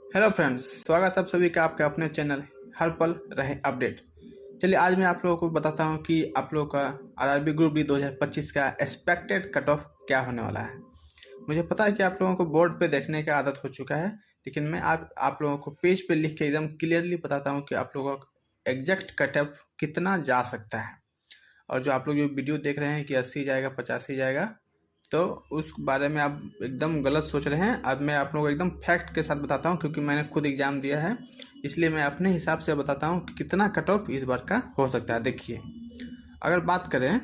Hello friends, स्वागत है आप सभी का आपके अपने चैनल हर पल रहे अपडेट। चलिए आज मैं आप लोगों को बताता हूं कि आप लोगों का आरआरबी ग्रुप डी 2025 का एक्सपेक्टेड कट ऑफ क्या होने वाला है। मुझे पता है कि आप लोगों को बोर्ड पे देखने का आदत हो चुका है, लेकिन मैं आप लोगों को पेज पे लिख के एकदम क्लियरली बताता हूँ कि आप लोगों का एग्जैक्ट कट ऑफ कितना जा सकता है। और जो आप लोग जो वीडियो देख रहे हैं कि 80 जाएगा 85 जाएगा, तो उस बारे में आप एकदम गलत सोच रहे हैं। अब मैं आप लोगों को एकदम फैक्ट के साथ बताता हूँ, क्योंकि मैंने खुद एग्ज़ाम दिया है, इसलिए मैं अपने हिसाब से बताता हूँ कि कितना कट ऑफ इस बार का हो सकता है। देखिए, अगर बात करें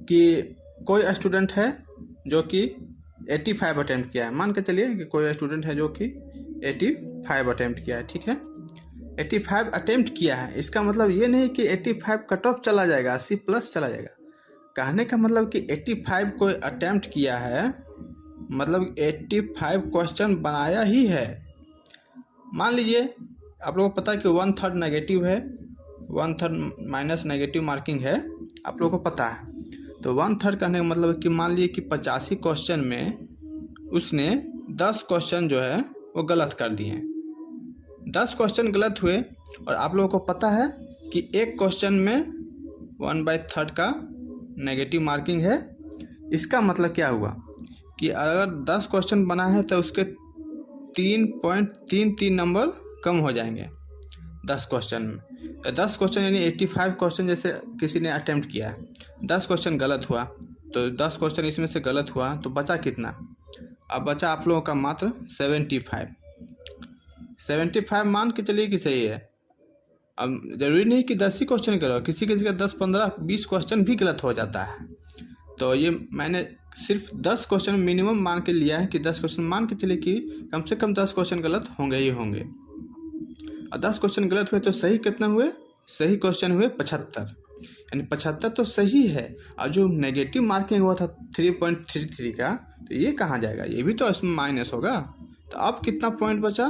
कि कोई स्टूडेंट है जो कि 85 अटैम्प्ट किया है, मान के चलिए कि कोई स्टूडेंट है जो कि 85 अटैम्प्ट किया है, ठीक है। 85 अटैम्प्ट किया है, इसका मतलब ये नहीं कि 85 कट ऑफ चला जाएगा, 80 प्लस चला जाएगा। कहने का मतलब कि 85 कोई अटैम्प्ट किया है, मतलब 85 क्वेश्चन बनाया ही है। मान लीजिए आप लोगों को पता है कि 1/3 नेगेटिव है, 1/3 माइनस नेगेटिव मार्किंग है, आप लोगों को पता है। तो 1/3 कहने का मतलब है कि मान लीजिए कि 85 क्वेश्चन में उसने 10 क्वेश्चन जो है वो गलत कर दिए। 10 क्वेश्चन गलत हुए और आप लोगों को पता है कि एक क्वेश्चन में 1/3 का नेगेटिव मार्किंग है। इसका मतलब क्या हुआ कि अगर 10 क्वेश्चन बना है तो उसके 3.33 नंबर कम हो जाएंगे 10 क्वेश्चन में। तो 10 क्वेश्चन यानी 85 क्वेश्चन जैसे किसी ने अटेम्प्ट किया है, 10 क्वेश्चन गलत हुआ, तो 10 क्वेश्चन इसमें से गलत हुआ तो बचा कितना? अब बचा आप लोगों का मात्र 75 मान के चलिए कि सही है। अब ज़रूरी नहीं कि 10 ही क्वेश्चन गलत हो, किसी किसी का 10, 15, 20 क्वेश्चन भी गलत हो जाता है। तो ये मैंने सिर्फ 10 क्वेश्चन मिनिमम मान के लिया है कि 10 क्वेश्चन मान के चलिए कि कम से कम 10 क्वेश्चन गलत होंगे ही होंगे। और 10 क्वेश्चन गलत हुए तो सही कितना हुए? सही क्वेश्चन हुए 75, यानी 75 तो सही है। और जो नेगेटिव मार्किंग हुआ था 3.33 का, तो ये कहाँ जाएगा? ये भी तो इसमें माइनस होगा। तो अब कितना पॉइंट बचा?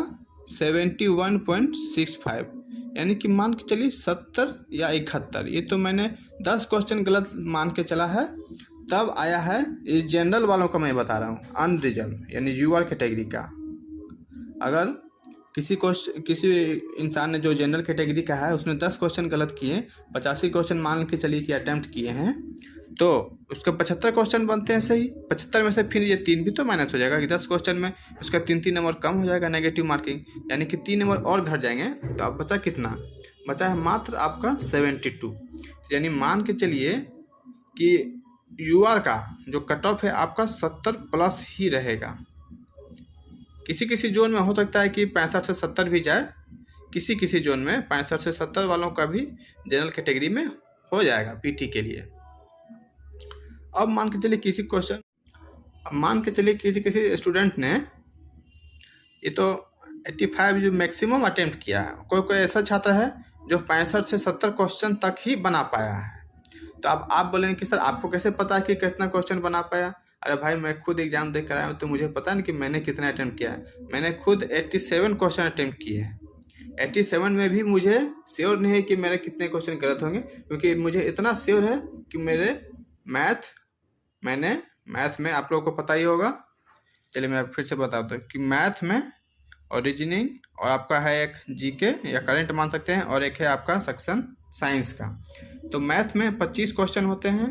71.65, यानी कि मान के चलिए 70 या 71। ये तो मैंने 10 क्वेश्चन गलत मान के चला है, तब आया है। इस जनरल वालों का मैं बता रहा हूँ, अनरिजर्व यानी यूआर कैटेगरी का। अगर किसी इंसान ने जो जनरल कैटेगरी का है उसने 10 क्वेश्चन गलत किए, 85 क्वेश्चन मान के चलिए कि अटैम्प्ट किए हैं, तो उसके 75 क्वेश्चन बनते हैं सही। 75 में से फिर ये 3 भी तो माइनस हो जाएगा कि 10 क्वेश्चन में उसका 3 नंबर कम हो जाएगा नेगेटिव मार्किंग, यानी कि 3 नंबर और घट जाएंगे। तो अब बचा कितना? बचा है मात्र आपका 72। यानी मान के चलिए कि यूआर का जो कट ऑफ है आपका 70 प्लस ही रहेगा। किसी किसी जोन में हो सकता है कि 65 से 70 भी जाए, किसी किसी जोन में 65 से 70 वालों का भी जनरल कैटेगरी में हो जाएगा पीटी के लिए। अब मान के चलिए किसी स्टूडेंट ने ये तो 85 जो मैक्सिमम अटेम्प्ट किया है, कोई कोई ऐसा छात्र है जो 65 से 70 क्वेश्चन तक ही बना पाया है। तो अब आप बोलेंगे कि सर आपको कैसे पता है कि कितना क्वेश्चन बना पाया? अरे भाई, मैं खुद एग्जाम देकर आया हूँ, तो मुझे पता नहीं कि मैंने कितना अटेम्प्ट किया है। मैंने खुद 87 क्वेश्चन अटेम्प्ट किए हैं। 87 में भी मुझे श्योर नहीं है कि मेरे कितने क्वेश्चन गलत होंगे, क्योंकि मुझे इतना श्योर है कि मेरे मैथ में आप लोगों को पता ही होगा। चलिए मैं फिर से बताता हूँ कि मैथ में और रीजनिंग और आपका है एक जीके या करंट मान सकते हैं, और एक है आपका सेक्शन साइंस का। तो मैथ में 25 क्वेश्चन होते हैं,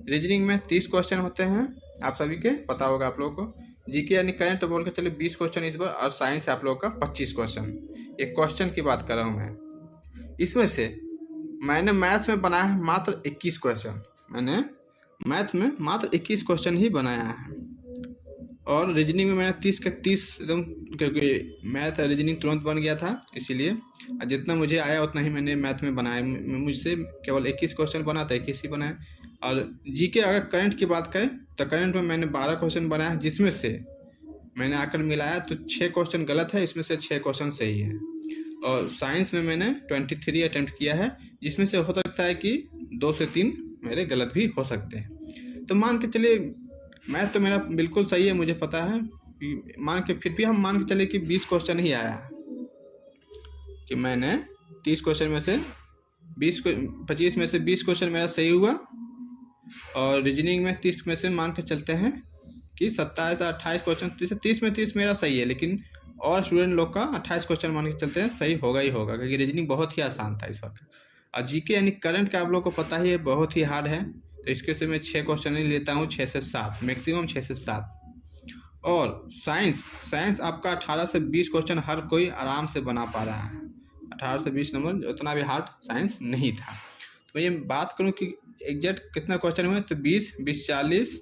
रीजनिंग में 30 क्वेश्चन होते हैं, आप सभी के पता होगा आप लोगों को। जीके यानी करंट बोल के चलिए 20 क्वेश्चन इस बार, और साइंस आप लोगों का 25 क्वेश्चन। एक क्वेश्चन की बात कर रहा हूँ मैं। इसमें से मैंने मैथ में बनाया है मात्र 21 क्वेश्चन। मैंने मैथ में मात्र 21 क्वेश्चन ही बनाया है, और रीजनिंग में मैंने 30 के 30 एकदम, क्योंकि मैथ रीजनिंग तुरंत बन गया था, इसीलिए जितना मुझे आया उतना ही मैंने मैथ में बनाया। मुझसे केवल 21 क्वेश्चन बना था, 21 ही बनाया। और जीके अगर करंट की बात करें तो करंट में मैंने 12 क्वेश्चन बनाया है, जिसमें से मैंने आकर मिलाया तो 6 क्वेश्चन गलत है, इसमें से 6 क्वेश्चन सही है। और साइंस में मैंने 23 अटैम्प्ट किया है, जिसमें से हो सकता है कि 2 से 3 मेरे गलत भी हो सकते हैं। तो मान के चलिए मैथ तो मेरा बिल्कुल सही है, मुझे पता है। फिर भी हम मान के चले कि 20 क्वेश्चन ही आया है, कि मैंने 30 क्वेश्चन में से 25 में से 20 क्वेश्चन मेरा सही हुआ, और रीजनिंग में 30 में से मान के चलते हैं कि 27 या 28 क्वेश्चन, 30 में 30 मेरा सही है, लेकिन और स्टूडेंट लोग का 28 क्वेश्चन मान के चलते हैं सही होगा ही होगा, क्योंकि रीजनिंग बहुत ही आसान था इस वक्त। और जीके यानी करंट का आप लोग को पता ही है बहुत ही हार्ड है, तो इसके से मैं 6 क्वेश्चन ही लेता हूँ, 6 से 7 मैक्सिमम, 6 से 7। और साइंस आपका 18 से 20 क्वेश्चन हर कोई आराम से बना पा रहा है। 18 से 20 नंबर उतना भी हार्ड साइंस नहीं था। तो मैं ये बात करूँ कि एग्जैक्ट कितना क्वेश्चन हुए, तो 20 20 40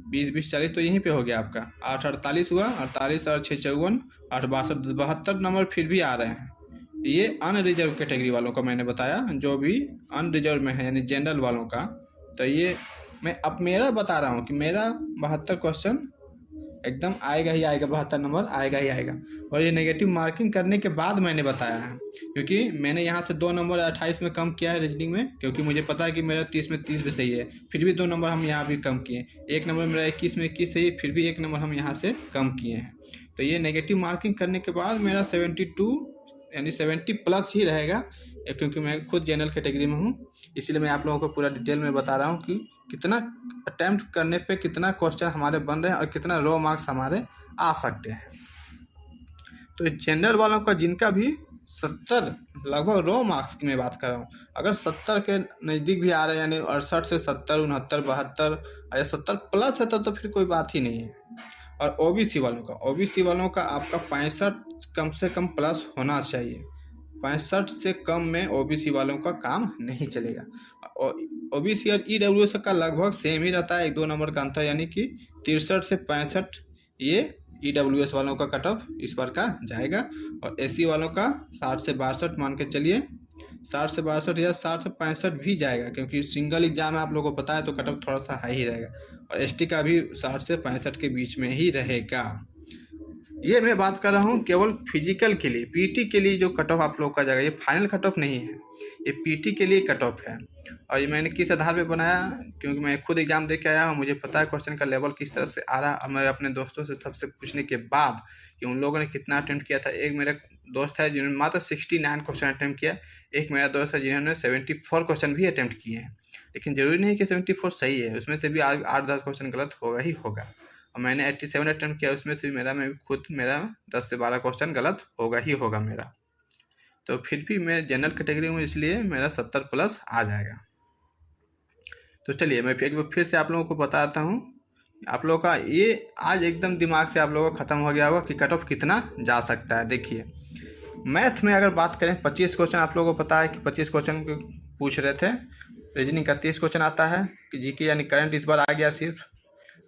20 40 तो यहीं पे हो गया आपका। 8 48 हुआ, 48 और 6 54, 8 62, 72 नंबर फिर भी आ रहे हैं। ये अनरिजर्व कैटेगरी वालों का मैंने बताया, जो भी अनरिजर्व में है यानी जनरल वालों का। तो ये मैं अब मेरा बता रहा हूँ कि मेरा 72 क्वेश्चन एकदम आएगा ही आएगा, 72 नंबर आएगा ही आएगा। और ये नेगेटिव मार्किंग करने के बाद मैंने बताया है, क्योंकि मैंने यहाँ से 2 नंबर 28 में कम किया है रीजनिंग में, क्योंकि मुझे पता है कि मेरा 30 में 30 भी सही है, फिर भी 2 नंबर हम यहाँ भी कम किए। 1 नंबर मेरा 21 में 21 सही है, फिर भी 1 नंबर हम यहाँ से कम किए हैं। तो ये नेगेटिव मार्किंग करने के बाद मेरा 72 यानी 70 प्लस ही रहेगा, क्योंकि मैं खुद जनरल कैटेगरी में हूँ। इसलिए मैं आप लोगों को पूरा डिटेल में बता रहा हूँ कि कितना अटैम्प्ट करने पे कितना क्वेश्चन हमारे बन रहे हैं और कितना रो मार्क्स हमारे आ सकते हैं। तो जनरल वालों का जिनका भी 70 लगभग रो मार्क्स की मैं बात कर रहा हूँ, अगर 70 के नज़दीक भी आ रहे हैं यानी 68 से 70 69 72 या 70 प्लस है तो फिर कोई बात ही नहीं है। और ओबीसी वालों का आपका 65 कम से कम प्लस होना चाहिए। 65 से कम में ओबीसी वालों का काम नहीं चलेगा। ओबीसी और ईडब्ल्यूएस का लगभग सेम ही रहता है, 1-2 नंबर का अंतर, यानी कि 63 से 65 ये ईडब्ल्यूएस वालों का कट ऑफ इस बार का जाएगा। और एससी वालों का 60 से 62 मान के चलिए, 60 से 62 या 60 से 65 भी जाएगा, क्योंकि सिंगल एग्जाम है आप लोगों को पता है, तो कट ऑफ थोड़ा सा हाई ही रहेगा। और एसटी का भी 60 से 65 के बीच में ही रहेगा। ये मैं बात कर रहा हूँ केवल फिजिकल के लिए, पीटी के लिए जो कट ऑफ आप लोग का जाएगा, ये फाइनल कट ऑफ नहीं है, ये पीटी के लिए कट ऑफ है। और ये मैंने किस आधार पे बनाया, क्योंकि मैं खुद एग्जाम दे के आया हूँ, मुझे पता है क्वेश्चन का लेवल किस तरह से आ रहा है। और मैं अपने दोस्तों से सबसे पूछने के बाद कि उन लोगों ने कितना अटैम्प्ट किया था, एक मेरा दोस्त है जिन्होंने मात्र 69 क्वेश्चन अटैम्प्ट किया, एक मेरा दोस्त है जिन्होंने 74 क्वेश्चन भी अटैम्प्ट किए हैं। लेकिन ज़रूरी नहीं कि 74 सही है, उसमें से भी 8-10 क्वेश्चन गलत होगा ही होगा। और मैंने 87 अटैम्प्ट किया, उसमें से मेरा 10 से 12 क्वेश्चन गलत होगा ही होगा मेरा। तो फिर भी मैं जनरल कैटेगरी में, इसलिए मेरा 70 प्लस आ जाएगा। तो चलिए मैं फिर से आप लोगों को बताता हूँ। आप लोगों का ये आज एकदम दिमाग से आप लोगों का ख़त्म हो गया होगा कि कट ऑफ कितना जा सकता है। देखिए मैथ में अगर बात करें, 25 क्वेश्चन आप लोगों को पता है कि 25 क्वेश्चन पूछ रहे थे। रीजनिंग का 30 क्वेश्चन आता है कि जीके यानी करंट इस बार आ गया सिर्फ।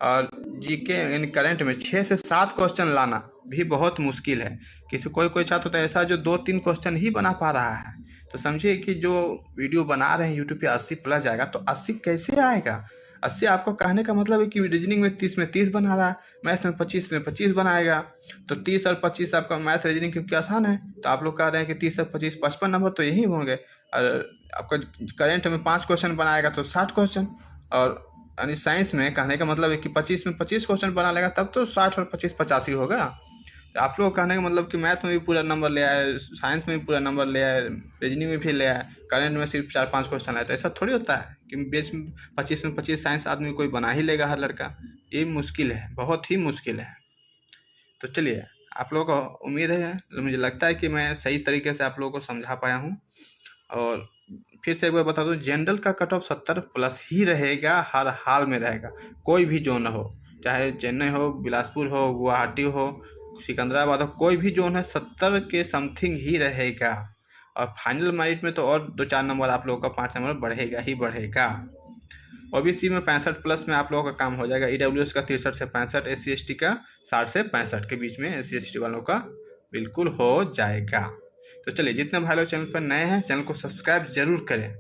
और जीके यानी करंट में 6 से 7 क्वेश्चन लाना भी बहुत मुश्किल है। कोई छात्र होता है ऐसा जो 2-3 क्वेश्चन ही बना पा रहा है। तो समझिए कि जो वीडियो बना रहे हैं यूट्यूब पे 80 प्लस जाएगा, तो 80 कैसे आएगा। 80 आपको कहने का मतलब है कि रीजनिंग में 30 में 30 बना रहा है, मैथ में 25 में 25 बनाएगा। तो 30 और 25 आपका मैथ रीजनिंग क्योंकि आसान है, तो आप लोग कह रहे हैं कि 30 और 25 55 नंबर तो यही होंगे। और आपका करंट में 5 क्वेश्चन बनाएगा तो 60 क्वेश्चन। और यानी साइंस में कहने का मतलब है कि 25 में 25 क्वेश्चन बना लेगा, तब तो 60 और 25 85 होगा। तो आप लोग कहने का मतलब कि मैथ में भी पूरा नंबर ले आए, साइंस में भी पूरा नंबर ले आए, रीजनिंग में भी ले आए, करंट में सिर्फ 4-5 क्वेश्चन आए। तो ऐसा थोड़ी होता है कि बेस में 25 साइंस आदमी कोई बना ही लेगा हर लड़का। ये मुश्किल है, बहुत ही मुश्किल है। तो चलिए आप लोगों को उम्मीद है, मुझे लगता है कि मैं सही तरीके से आप लोगों को समझा पाया हूँ। और फिर से एक बार बता दूँ, जनरल का कट ऑफ 70 प्लस ही रहेगा, हर हाल में रहेगा। कोई भी जोन हो, चाहे चेन्नई हो, बिलासपुर हो, गुवाहाटी हो, सिकंदराबाद हो, कोई भी जोन है 70 के समथिंग ही रहेगा। और फाइनल मेरिट में तो और 2-4 नंबर आप लोगों का 5 नंबर बढ़ेगा ही बढ़ेगा। ओबीसी में 65 प्लस में आप लोगों का काम हो जाएगा। ईडब्ल्यूएस का 63 से 65, SC/ST का 60 से 65 के बीच में SC/ST वालों का बिल्कुल हो जाएगा। तो चलिए जितने भाई लोग चैनल पर नए हैं, चैनल को सब्सक्राइब जरूर करें।